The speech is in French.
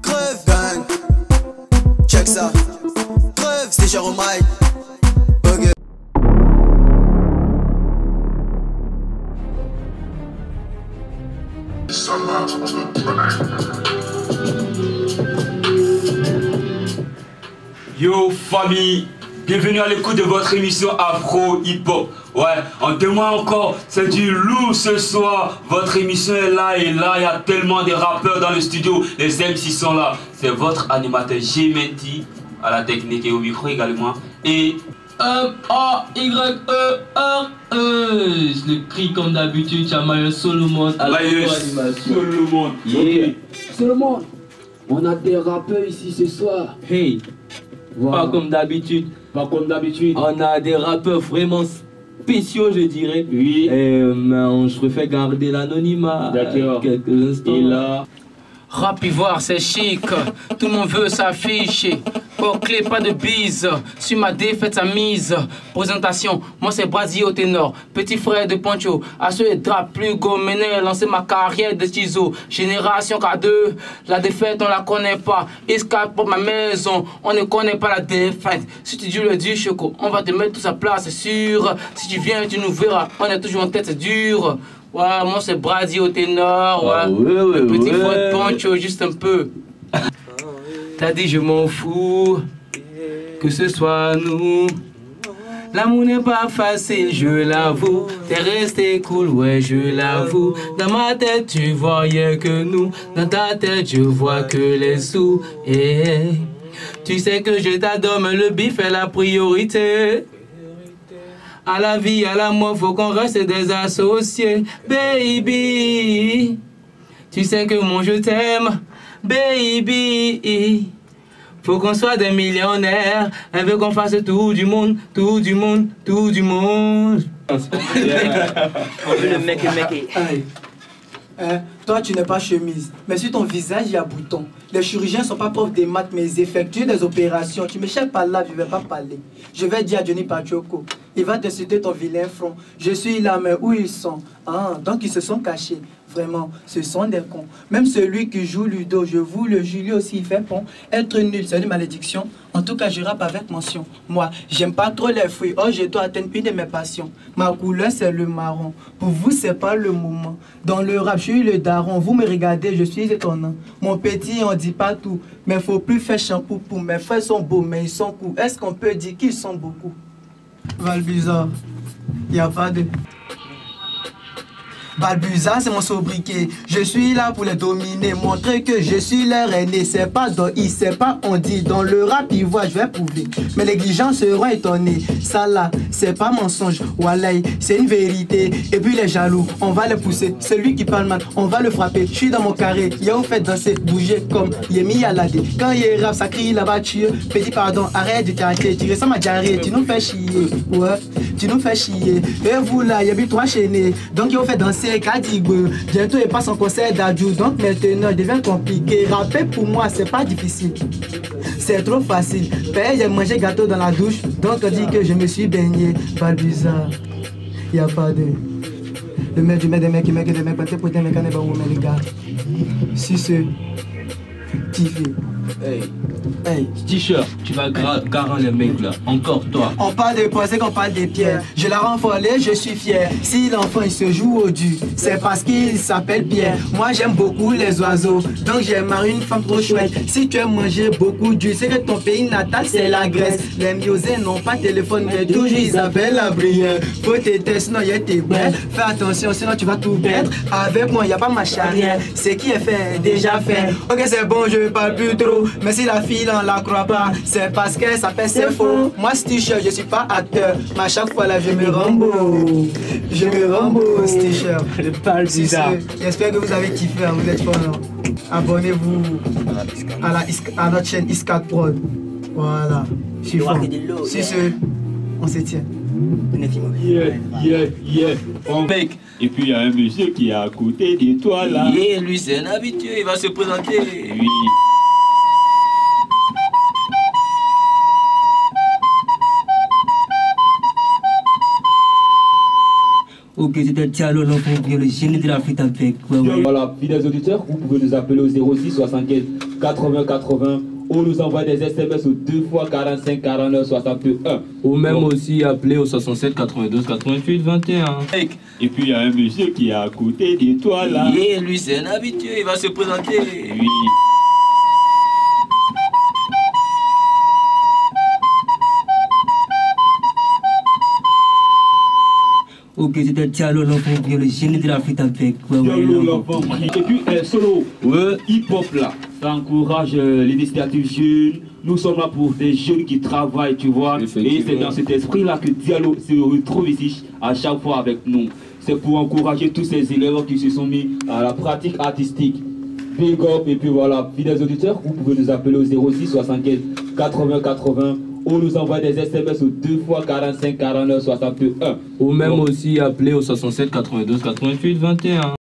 Crève, gang. Check ça. Crève, c'était cher au mic. Bugger. Yo famille, bienvenue à l'écoute de votre émission Afro Hip Hop. Ouais, en témoin encore, c'est du lourd ce soir. Votre émission est là et là, il y a tellement de rappeurs dans le studio. Les MC sont là. C'est votre animateur G-Menti à la technique et au micro également. Et M-A-Y-E-R-E. Je le crie comme d'habitude, Chamayo Solomon à l'animation. Solomon. Yeah. Solomon, on a des rappeurs ici ce soir. Hey, Voilà. pas comme d'habitude. Pas comme d'habitude. On a des rappeurs vraiment spéciaux, je dirais. Oui. Mais je préfère garder l'anonymat. D'accord. Quelques instants. Et là, Rap ivoire c'est chic, tout le monde veut s'afficher. Clé, pas de bise, sur ma défaite sa mise. Présentation, moi c'est Brasi au ténor, petit frère de Poncho. À ce drap plus goméné, lancer ma carrière de ciseaux. Génération K2, la défaite on la connaît pas. Escape pour ma maison, on ne connaît pas la défaite. Si tu dis le du choco, on va te mettre tout sa place, c'est sûr. Si tu viens, tu nous verras, on est toujours en tête, c'est dur. Ouais, moi c'est Brasi au ténor, ouais. Le petit frère de Poncho, juste un peu. T'as dit je m'en fous, que ce soit nous. L'amour n'est pas facile, je l'avoue. T'es resté cool, ouais, je l'avoue. Dans ma tête, tu voyais que nous. Dans ta tête, je vois que les sous. Et tu sais que je t'adore, mais le bif est la priorité. À la vie, à la mort, faut qu'on reste des associés. Baby, tu sais que moi je t'aime. Baby, faut qu'on soit des millionnaires. Elle veut qu'on fasse tout du monde, tout du monde, tout du monde. On veut le mec. Toi, tu n'es pas chemise, mais sur ton visage, il y a bouton. Les chirurgiens ne sont pas profs des maths, mais ils effectuent des opérations. Tu me cherches pas là, je ne vais pas parler. Je vais dire à Johnny Pachoco, il va t'insulter ton vilain front. Je suis là, mais où ils sont? Ah, donc ils se sont cachés. Vraiment, ce sont des cons. Même celui qui joue Ludo, je vous le jure, lui aussi il fait pont. Être nul, c'est une malédiction. En tout cas, je rappe avec mention. Moi, j'aime pas trop les fruits. Oh, je dois atteindre une de mes passions. Ma couleur, c'est le marron. Pour vous, c'est pas le moment. Dans le rap, je suis le daron. Vous me regardez, je suis étonnant. Mon petit, on dit pas tout. Mais faut plus faire shampoo pour. Mes frères sont beaux, mais ils sont cool. Est-ce qu'on peut dire qu'ils sont beaucoup? Valbuzard, y a pas de... Balbuza, c'est mon sobriquet. Je suis là pour les dominer, montrer que je suis leur aîné. C'est pas dans I, c'est pas on dit. Dans le rap, ils voient, je vais prouver. Mais les gens seront étonnés. Ça là, c'est pas mensonge. Walay, c'est une vérité. Et puis les jaloux, on va les pousser. Celui qui parle mal, on va le frapper. Je suis dans mon carré, y'a vous fait danser, bouger comme Yemi Alade. Quand il rappe, ça crie la voiture. Petit pardon, arrête de t'arrêter. Tu ressembles à Diarrhée, tu nous fais chier. Ouais, tu nous fais chier. Et vous là, y'a vu trois chaînés. Donc il vous fait danser. Bientôt il passe en concert d'adieu, donc maintenant il devient compliqué. Rapper pour moi c'est pas difficile, c'est trop facile. Père, j'ai mangé gâteau dans la douche, donc on dit que je me suis baigné. Pas bizarre, y a pas de. Le mec du mec des mecs, des mecs, peut-être pour des mecs, les gars. Si c'est kiffé. Hey, t-shirt, tu vas garer les mecs là, encore toi. On parle de poisson qu'on parle des pierres. Je la rends folle, je suis fier. Si l'enfant il se joue au du, c'est parce qu'il s'appelle Pierre. Moi j'aime beaucoup les oiseaux, donc j'ai marié une femme trop chouette. Si tu aimes manger beaucoup du, c'est que ton pays natal c'est la Grèce. Les miosés n'ont pas de téléphone, mais toujours ils appellent la brière. Faut t'aider, sinon y'a tes brèves. Fais attention, sinon tu vas tout perdre. Avec moi y'a pas ma charrière. Ce qui est fait, déjà fait. Ok c'est bon, je parle plus trop. Mais si la fille on la croit pas, c'est parce qu'elle s'appelle c'est faux. Moi ce t-shirt, je suis pas acteur, mais à chaque fois là je me rembourse. Je me rembourse ce t-shirt. Le pal bizarre. J'espère que vous avez kiffé, hein, vous êtes fort. Abonnez-vous à notre chaîne Iscat Prod. Voilà. Je suis fort. Si ce, on se tient. Mec. Et puis il y a un monsieur qui est à côté de toi là. Yeah, lui c'est un habitué, il va se présenter. Oui. Ok, c'était Diallo, l'enfant bien, le génie de la fête avec. Voilà, fidèles auditeurs, vous pouvez nous appeler au 06 75 80 80 ou nous envoyer des SMS au 2 x 45 49 61. Ou même aussi appeler au 67 92 88 21. Et puis il y a un monsieur qui est à côté de toi là. Et lui, c'est un habitué, il va se présenter. Oui. Ok, c'était Diallo, l'enfant bien, le génie de la fête avec. Diallo, l'enfant. Et puis, Solo, hip-hop là, ça encourage l'initiative jeune. Nous sommes là pour des jeunes qui travaillent, tu vois. Et c'est dans cet esprit-là que Diallo se retrouve ici à chaque fois avec nous. C'est pour encourager tous ces élèves qui se sont mis à la pratique artistique. Big up, et puis voilà, fidèles auditeurs, vous pouvez nous appeler au 06 75 80 80 ou nous envoyer des SMS au 2 x 45 49 61. Ou même aussi appeler au 67 92 88 21.